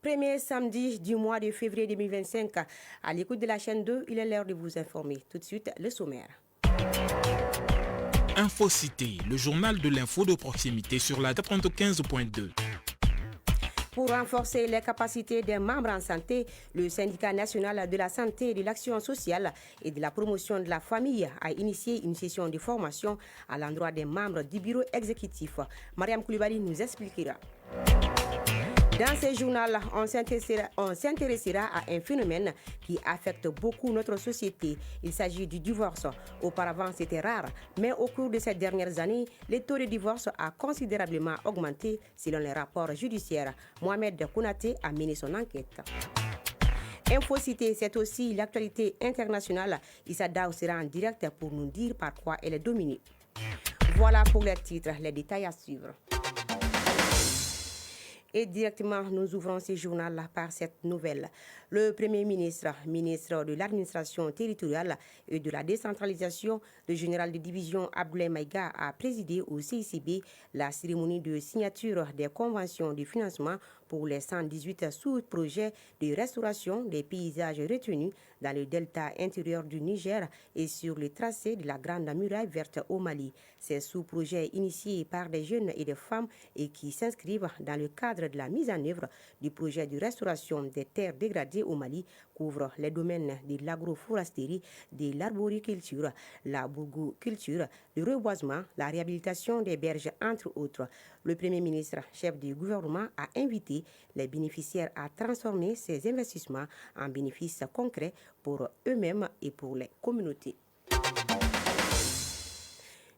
Premier samedi du mois de février 2025. À l'écoute de la chaîne 2, il est l'heure de vous informer. Tout de suite, le sommaire. Infocité, le journal de l'info de proximité sur la 95.2. Pour renforcer les capacités des membres en santé, le syndicat national de la santé et de l'action sociale et de la promotion de la famille a initié une session de formation à l'endroit des membres du bureau exécutif. Mariam Koulibaly nous expliquera. Dans ce journal, on s'intéressera à un phénomène qui affecte beaucoup notre société. Il s'agit du divorce. Auparavant, c'était rare, mais au cours de ces dernières années, le taux de divorce a considérablement augmenté selon les rapports judiciaires. Mohamed Kounaté a mené son enquête. Infocité, c'est aussi l'actualité internationale. Issa Daou sera en direct pour nous dire par quoi elle est dominée. Voilà pour les titres, les détails à suivre. Et directement, nous ouvrons ce journal par cette nouvelle. Le Premier ministre, ministre de l'Administration territoriale et de la décentralisation, le général de division Abdoulaye Maïga a présidé au CICB la cérémonie de signature des conventions de financement pour les 118 sous-projets de restauration des paysages retenus dans le delta intérieur du Niger et sur le tracé de la Grande Muraille verte au Mali. Ces sous-projets initiés par des jeunes et des femmes et qui s'inscrivent dans le cadre de la mise en œuvre du projet de restauration des terres dégradées au Mali couvrent les domaines de l'agroforesterie, de l'arboriculture, la bourgoculture, le reboisement, la réhabilitation des berges, entre autres. Le Premier ministre, chef du gouvernement, a invité les bénéficiaires à transformer ces investissements en bénéfices concrets pour eux-mêmes et pour les communautés.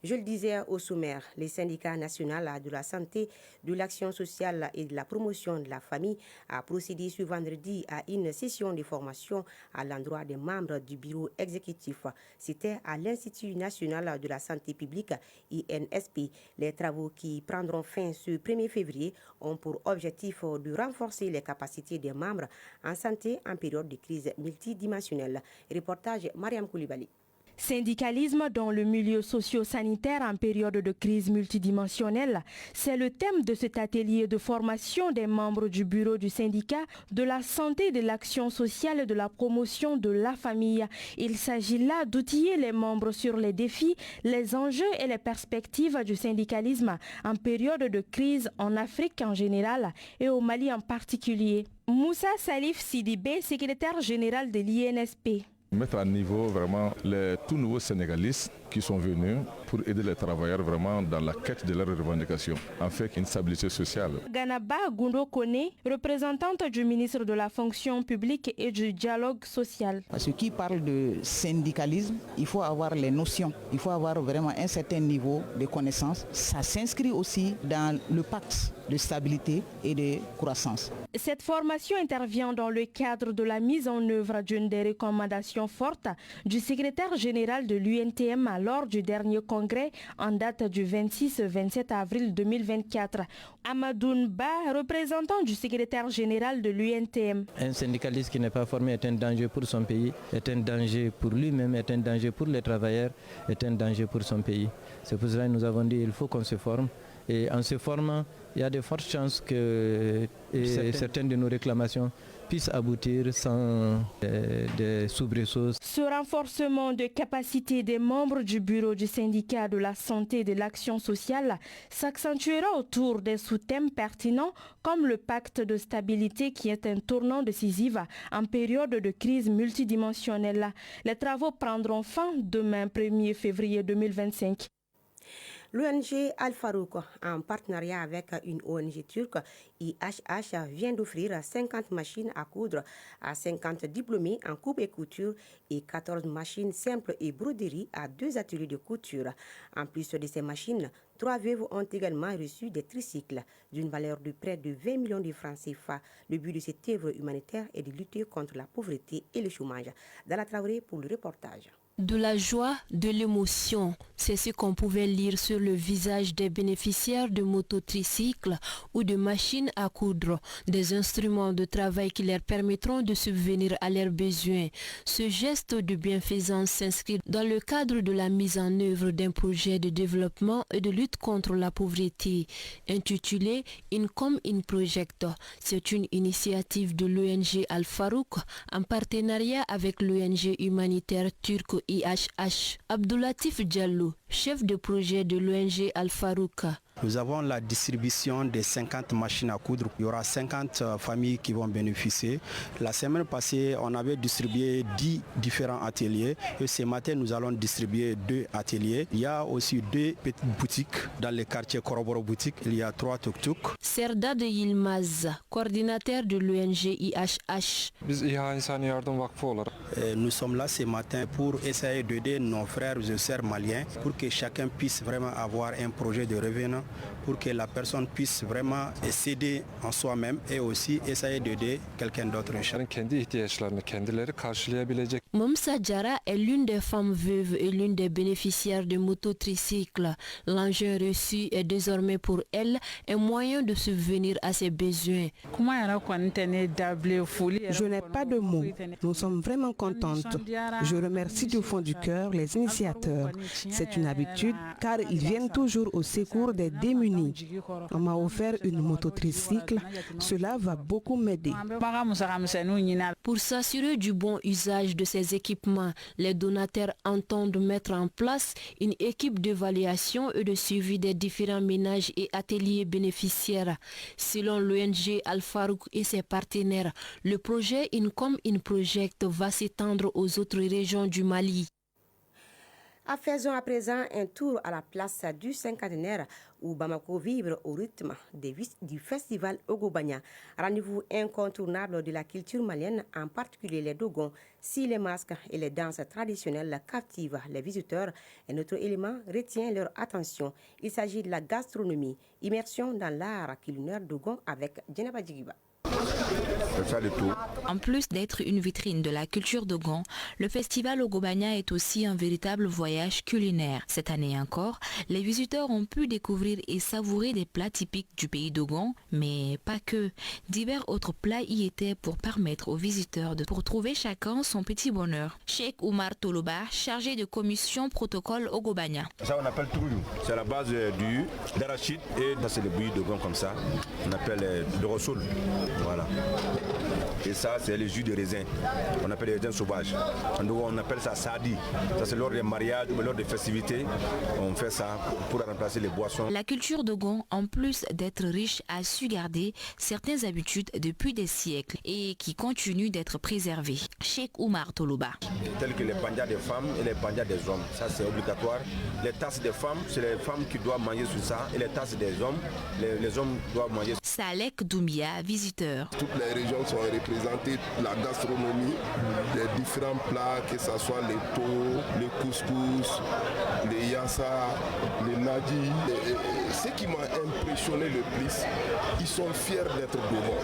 Je le disais au sommaire, le syndicat national de la santé, de l'action sociale et de la promotion de la famille a procédé ce vendredi à une session de formation à l'endroit des membres du bureau exécutif. C'était à l'Institut national de la santé publique, INSP. Les travaux qui prendront fin ce 1er février ont pour objectif de renforcer les capacités des membres en santé en période de crise multidimensionnelle. Reportage Mariam Koulibaly. Syndicalisme dans le milieu socio-sanitaire en période de crise multidimensionnelle, c'est le thème de cet atelier de formation des membres du bureau du syndicat de la santé, de l'action sociale et de la promotion de la famille. Il s'agit là d'outiller les membres sur les défis, les enjeux et les perspectives du syndicalisme en période de crise en Afrique en général et au Mali en particulier. Moussa Salif Sidibé, secrétaire général de l'INSP. Mettre à niveau vraiment les tout nouveaux Sénégalistes qui sont venus pour aider les travailleurs vraiment dans la quête de leurs revendications, en fait une stabilité sociale. Ganaba Gundo Kone, représentante du ministre de la fonction publique et du dialogue social. Parce que qui parle de syndicalisme, il faut avoir les notions, il faut avoir vraiment un certain niveau de connaissance. Ça s'inscrit aussi dans le pacte de stabilité et de croissance. Cette formation intervient dans le cadre de la mise en œuvre d'une des recommandations fortes du secrétaire général de l'UNTM lors du dernier congrès en date du 26-27 avril 2024. Amadoun Ba, représentant du secrétaire général de l'UNTM. Un syndicaliste qui n'est pas formé est un danger pour son pays, est un danger pour lui-même, est un danger pour les travailleurs, est un danger pour son pays. C'est pour cela que nous avons dit qu'il faut qu'on se forme. Et en se formant, il y a de fortes chances que certaines de nos réclamations puissent aboutir sans des soubresauts. Ce renforcement de capacité des membres du bureau du syndicat de la santé et de l'action sociale s'accentuera autour des sous-thèmes pertinents comme le pacte de stabilité qui est un tournant décisif en période de crise multidimensionnelle. Les travaux prendront fin demain 1er février 2025. L'ONG Al-Farouk, en partenariat avec une ONG turque, IHH, vient d'offrir 50 machines à coudre à 50 diplômés en coupe et couture et 14 machines simples et broderie à 2 ateliers de couture. En plus de ces machines, 3 veuves ont également reçu des tricycles d'une valeur de près de 20 millions de francs CFA. Le but de cette œuvre humanitaire est de lutter contre la pauvreté et le chômage. Dans la Traoré pour le reportage. De la joie, de l'émotion, c'est ce qu'on pouvait lire sur le visage des bénéficiaires de mototricycles ou de machines à coudre, des instruments de travail qui leur permettront de subvenir à leurs besoins. Ce geste de bienfaisance s'inscrit dans le cadre de la mise en œuvre d'un projet de développement et de lutte contre la pauvreté, intitulé Income in Project. C'est une initiative de l'ONG Al-Farouk en partenariat avec l'ONG humanitaire turque IHH. Abdoulatif Diallo, chef de projet de l'ONG Al-Farouk. Nous avons la distribution de 50 machines à coudre. Il y aura 50 familles qui vont bénéficier. La semaine passée, on avait distribué 10 différents ateliers. Et ce matin, nous allons distribuer 2 ateliers. Il y a aussi 2 petites boutiques dans le quartier Koroboro Boutique. Il y a 3 tuk-tuk. Serda de Yilmaz, coordinateur de l'ONG IHH. Nous sommes là ce matin pour essayer d'aider nos frères et sœurs maliens pour que chacun puisse vraiment avoir un projet de revenu, pour que la personne puisse vraiment s'aider en soi-même et aussi essayer d'aider quelqu'un d'autre. Momsa Djara est l'une des femmes veuves et l'une des bénéficiaires de mototricycles. L'engin reçu est désormais pour elle un moyen de subvenir à ses besoins. Je n'ai pas de mots. Nous sommes vraiment contentes. Je remercie du fond du cœur les initiateurs. C'est une habitude car ils viennent toujours au secours des démunis. On m'a offert une mototricycle. Cela va beaucoup m'aider. Pour s'assurer du bon usage de ces équipements, les donataires entendent mettre en place une équipe d'évaluation et de suivi des différents ménages et ateliers bénéficiaires. Selon l'ONG Al-Farouk et ses partenaires, le projet Income in Project va s'étendre aux autres régions du Mali. Faisons à présent un tour à la place du cinquantenaire où Bamako vibre au rythme du festival Ogobanya. Rendez-vous incontournable de la culture malienne, en particulier les dogons. Si les masques et les danses traditionnelles captivent les visiteurs, un autre élément retient leur attention. Il s'agit de la gastronomie. Immersion dans l'art culinaire dogon avec Djenaba Djigiba. En plus d'être une vitrine de la culture dogon, le festival Ogobanya est aussi un véritable voyage culinaire. Cette année encore, les visiteurs ont pu découvrir et savourer des plats typiques du pays dogon, mais pas que. Divers autres plats y étaient pour permettre aux visiteurs de retrouver chacun son petit bonheur. Cheikh Oumar Toloba, chargé de commission protocole Ogobanya. Ça on appelle trouyou. C'est la base d'arachide et ça c'est le bouilli dogon comme ça. On appelle le rossoul. Voilà. Et ça, c'est le jus de raisin. On appelle les raisins sauvages. On appelle ça sadi. Ça, c'est lors des mariages ou lors des festivités. On fait ça pour remplacer les boissons. La culture dogon, en plus d'être riche, a su garder certaines habitudes depuis des siècles et qui continuent d'être préservées. Cheikh Oumar Toloba. Tels que les pandias des femmes et les pandias des hommes. Ça, c'est obligatoire. Les tasses des femmes, c'est les femmes qui doivent manger sur ça. Et les tasses des hommes, les hommes doivent manger. Salek Doumbia, visiteur. Toutes les régions sont représentées, la gastronomie, les différents plats, que ce soit les taux, les couscous, les yassa, les nadi. Ce qui m'a impressionné le plus, ils sont fiers d'être dogons.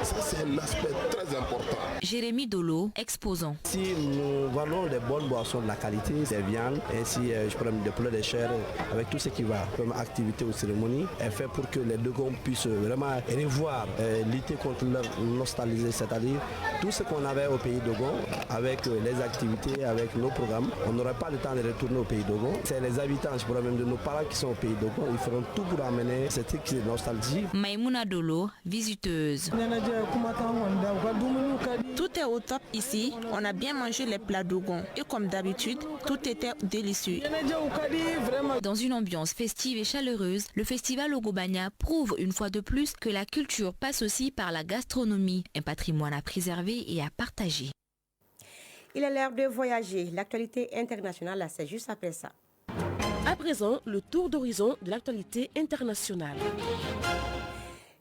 Ça, c'est un aspect très important. Jérémy Dolo, exposant. Si nous vendons des bonnes boissons de la qualité, des viandes, ainsi je prends des plats de chair, avec tout ce qui va comme activité ou cérémonie, est fait pour que les dogons puissent vraiment revoir, lutter contre leur nostalgie, c'est-à-dire tout ce qu'on avait au pays dogon, avec les activités, avec nos programmes, on n'aurait pas le temps de retourner au pays dogon. C'est les habitants, je pourrais même de nos parents qui sont au pays dogon, ils feront tout pour amener cette nostalgie. Maïmouna Dolo, visiteuse. Tout est au top ici, on a bien mangé les plats dogon et comme d'habitude, tout était délicieux. Dans une ambiance festive et chaleureuse, le festival Ogobanya prouve une fois de plus que la culture passe aussi par la gastronomie, un patrimoine à préserver et à partager. Il est l'heure de voyager. L'actualité internationale, c'est juste après ça. À présent, le tour d'horizon de l'actualité internationale.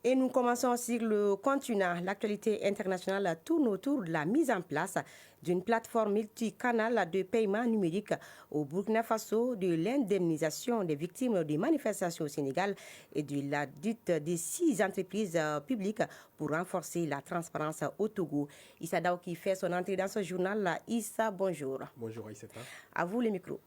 Et nous commençons sur le continent. L'actualité internationale tourne autour de la mise en place d'une plateforme multicanale de paiement numérique au Burkina Faso, de l'indemnisation des victimes des manifestations au Sénégal et de la dite des 6 entreprises publiques pour renforcer la transparence au Togo. Issa Dao qui fait son entrée dans ce journal. Issa, bonjour. Bonjour Aïssata. À vous les micros.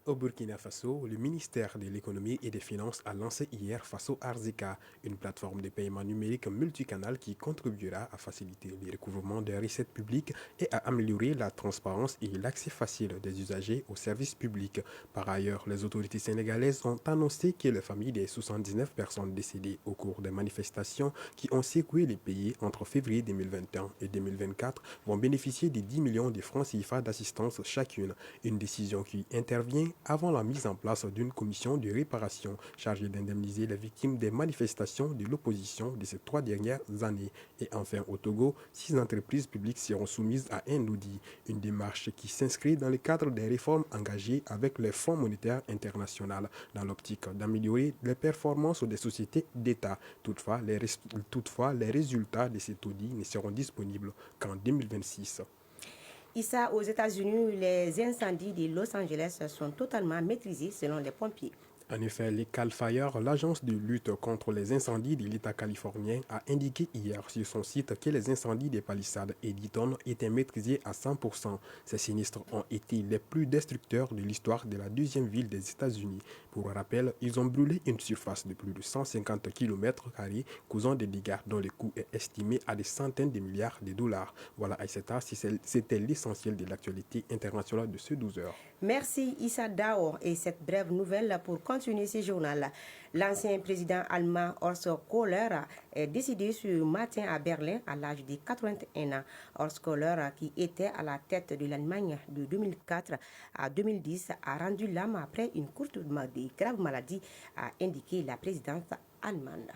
Au Burkina Faso, le ministère de l'économie et des finances a lancé hier Faso Arzika, une plateforme de paiement numérique multicanal qui contribuera à faciliter le recouvrement des recettes publiques et à améliorer la transparence et l'accès facile des usagers aux services publics. Par ailleurs, les autorités sénégalaises ont annoncé que les familles des 79 personnes décédées au cours des manifestations qui ont secoué les pays entre février 2021 et 2024 vont bénéficier de 10 millions de francs CFA d'assistance chacune, une décision qui intervient avant la mise en place d'une commission de réparation chargée d'indemniser les victimes des manifestations de l'opposition de ces 3 dernières années. Et enfin, au Togo, 6 entreprises publiques seront soumises à un audit, une démarche qui s'inscrit dans le cadre des réformes engagées avec le Fonds monétaire international dans l'optique d'améliorer les performances des sociétés d'État. Toutefois, les résultats de cet audit ne seront disponibles qu'en 2026. Issa, aux États-Unis, les incendies de Los Angeles sont totalement maîtrisés selon les pompiers. En effet, les Cal Fire, l'agence de lutte contre les incendies de l'État californien, a indiqué hier sur son site que les incendies des palissades et d'Eaton étaient maîtrisés à 100%. Ces sinistres ont été les plus destructeurs de l'histoire de la deuxième ville des États-Unis. Pour rappel, ils ont brûlé une surface de plus de 150 km², causant des dégâts dont le coût est estimé à des centaines de milliards de dollars. Voilà, Aïssata, c'était l'essentiel de l'actualité internationale de ce 12 heures. Merci Issa Dao et cette brève nouvelle pour continuer ce journal. L'ancien président allemand Horst Kohler est décédé ce matin à Berlin à l'âge de 81 ans. Horst Kohler, qui était à la tête de l'Allemagne de 2004 à 2010, a rendu l'âme après une courte et grave maladie, a indiqué la présidence allemande.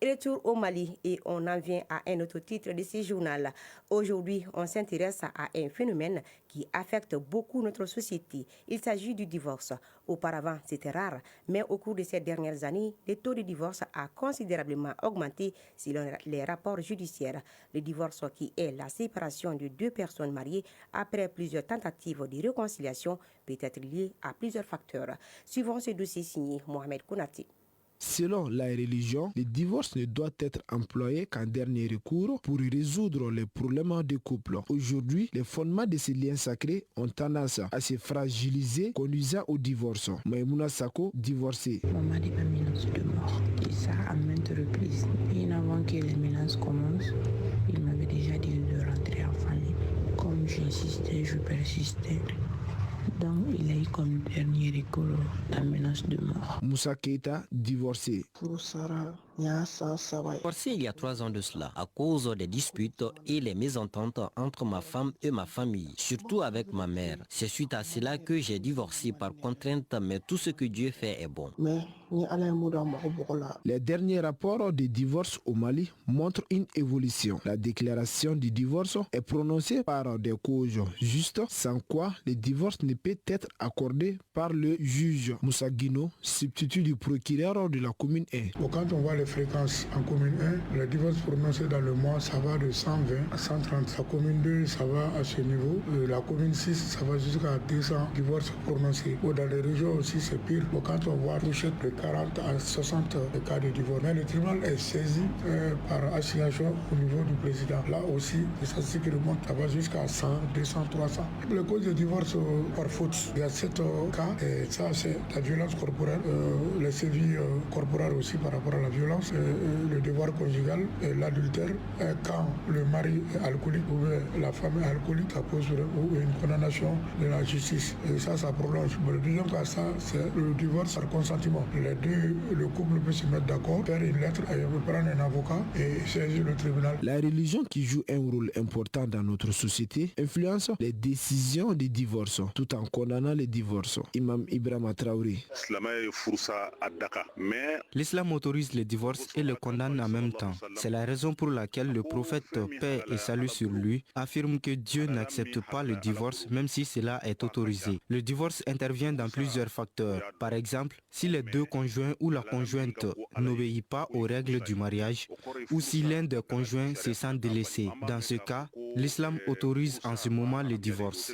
Retour au Mali et on en vient à un autre titre de ce journal. Aujourd'hui, on s'intéresse à un phénomène qui affecte beaucoup notre société. Il s'agit du divorce. Auparavant, c'était rare, mais au cours de ces dernières années, le taux de divorce a considérablement augmenté selon les rapports judiciaires. Le divorce, qui est la séparation de 2 personnes mariées après plusieurs tentatives de réconciliation, peut être lié à plusieurs facteurs. Suivant ce dossier signé Mohamed Kounati. Selon la religion, le divorce ne doit être employé qu'en dernier recours pour résoudre les problèmes des couples. Aujourd'hui, les fondements de ces liens sacrés ont tendance à se fragiliser, conduisant au divorce. Maïmouna Sako, divorcée. Mon mari m'a menacé de mort. Et ça à maintes reprises. Et avant que les menaces commencent, il m'avait déjà dit de rentrer en famille. Comme j'insistais, je persistais. Donc, il a eu comme dernier recours la menace de mort. Moussa Keita, divorcé. Divorcé il y a 3 ans de cela, à cause des disputes et les mésententes entre ma femme et ma famille, surtout avec ma mère. C'est suite à cela que j'ai divorcé par contrainte, mais tout ce que Dieu fait est bon. Les derniers rapports de divorce au Mali montrent une évolution. La déclaration du divorce est prononcée par des causes justes, sans quoi le divorce ne peut être accordé par le juge. Moussa Guino, substitut du procureur de la commune 1. Quand on voit les fréquences en commune 1, le divorce prononcé dans le mois, ça va de 120 à 130. La commune 2, ça va à ce niveau. La commune 6, ça va jusqu'à 200 divorces prononcés. Dans les régions aussi, c'est pire. Quand on voit toucher de 40 à 60 cas de divorce. Mais le tribunal est saisi par assignation au niveau du président. Là aussi, les statistiques remontent, ça va jusqu'à 100, 200, 300. Les causes de divorce par faute, il y a 7 cas. Et ça, c'est la violence corporelle, les sévices corporels aussi par rapport à la violence, le devoir conjugal, l'adultère. Quand le mari est alcoolique ou la femme est alcoolique, ça pose une condamnation de la justice. Et ça prolonge. Mais le deuxième cas, ça, c'est le divorce par consentement. Les deux, le couple peut se mettre d'accord, faire une lettre, prendre un avocat et saisir le tribunal. La religion, qui joue un rôle important dans notre société, influence les décisions de divorce, tout en condamnant les divorces. Imam Ibrahima Traoré. L'islam autorise le divorce et le condamne en même temps. C'est la raison pour laquelle le prophète, paix et salut sur lui, affirme que Dieu n'accepte pas le divorce même si cela est autorisé. Le divorce intervient dans plusieurs facteurs. Par exemple, si les deux conjoint ou la conjointe n'obéit pas aux règles du mariage ou si l'un des conjoints se sent délaissé. Dans ce cas, l'islam autorise en ce moment le divorce.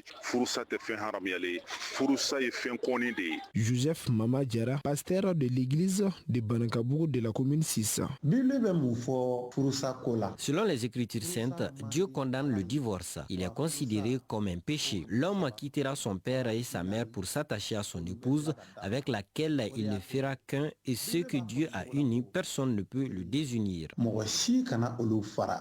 Joseph Mama Diarra, pasteur de l'église de Banakabougou de la commune 6. Selon les Écritures saintes, Dieu condamne le divorce. Il est considéré comme un péché. L'homme quittera son père et sa mère pour s'attacher à son épouse, avec laquelle il ne fera qu'un, et ce que Dieu a uni, personne ne peut le désunir.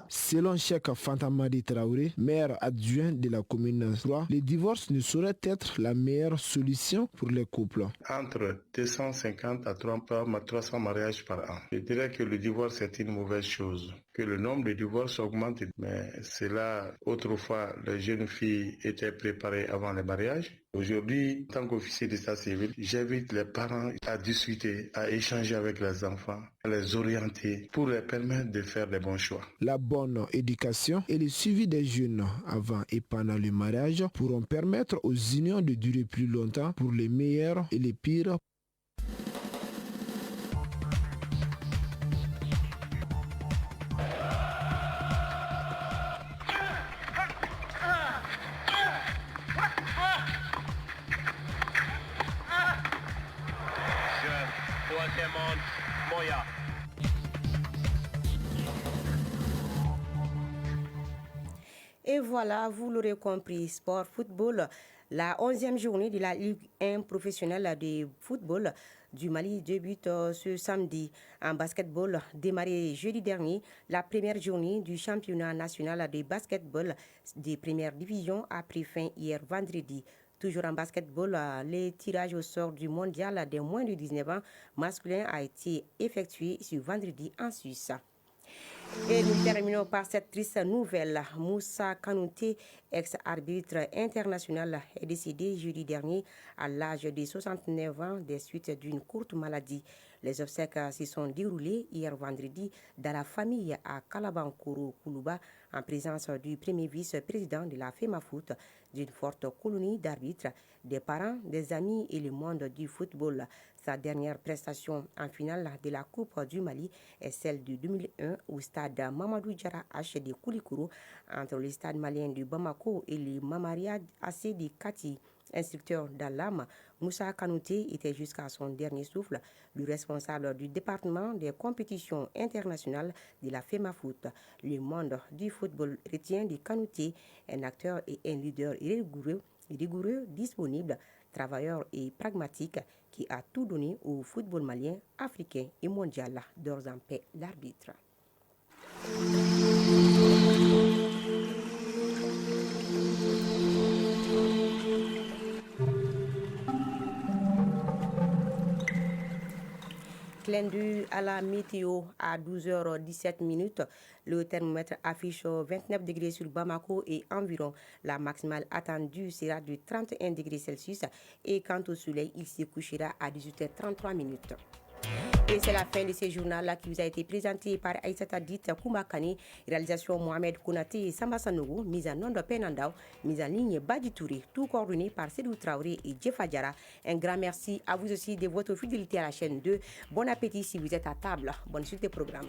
Selon Cheikh Fantamadi Traoré, maire adjoint de la commune 3, le divorce ne saurait être la meilleure solution pour les couples. Entre 250 à 300 mariages par an. Je dirais que le divorce est une mauvaise chose, que le nombre de divorces augmente, mais c'est là, autrefois, les jeunes filles étaient préparées avant le mariage. Aujourd'hui, en tant qu'officier d'état civil, j'invite les parents à discuter, à échanger avec les enfants, à les orienter pour les permettre de faire les bons choix. La bonne éducation et le suivi des jeunes avant et pendant le mariage pourront permettre aux unions de durer plus longtemps pour les meilleurs et les pires. Et voilà, vous l'aurez compris, sport football, la 11e journée de la Ligue 1 professionnelle de football du Mali débute ce samedi. En basketball, démarré jeudi dernier, la première journée du championnat national de basketball des premières divisions a pris fin hier vendredi. Toujours en basketball, le tirage au sort du mondial des moins de 19 ans masculin a été effectué ce vendredi en Suisse. Et nous terminons par cette triste nouvelle. Moussa Kanouté, ex-arbitre international, est décédé jeudi dernier à l'âge de 69 ans des suites d'une courte maladie. Les obsèques se sont déroulées hier vendredi dans la famille à Kalabankoro, Koulouba, en présence du premier vice-président de la FEMAFOOT, d'une forte colonie d'arbitres, des parents, des amis et le monde du football. Sa dernière prestation en finale de la Coupe du Mali est celle de 2001 au stade Mamadou Diarra H de Koulikoro, entre le stade malien de Bamako et le Mamaria AC de Kati. Instructeur d'Alam, Moussa Kanouté était jusqu'à son dernier souffle le responsable du département des compétitions internationales de la FEMAFOOT. Le monde du football retient de Kanouté un acteur et un leader rigoureux, disponible, travailleur et pragmatique qui a tout donné au football malien, africain et mondial. D'ores en paix, l'arbitre. Clin d'œil à la météo à 12h17. Le thermomètre affiche 29 degrés sur Bamako et environ. La maximale attendue sera de 31 degrés Celsius et quant au soleil, il se couchera à 18h33. Et c'est la fin de ce journal-là qui vous a été présenté par Aïssata Dit Koumakani, réalisation Mohamed Kounaté et Samba Sanogo, mise en onde Penandao, mise en ligne Badi Touré, tout coordonné par Sédou Traoré et Jefa Diarra. Un grand merci à vous aussi de votre fidélité à la chaîne 2. Bon appétit si vous êtes à table. Bonne suite des programmes.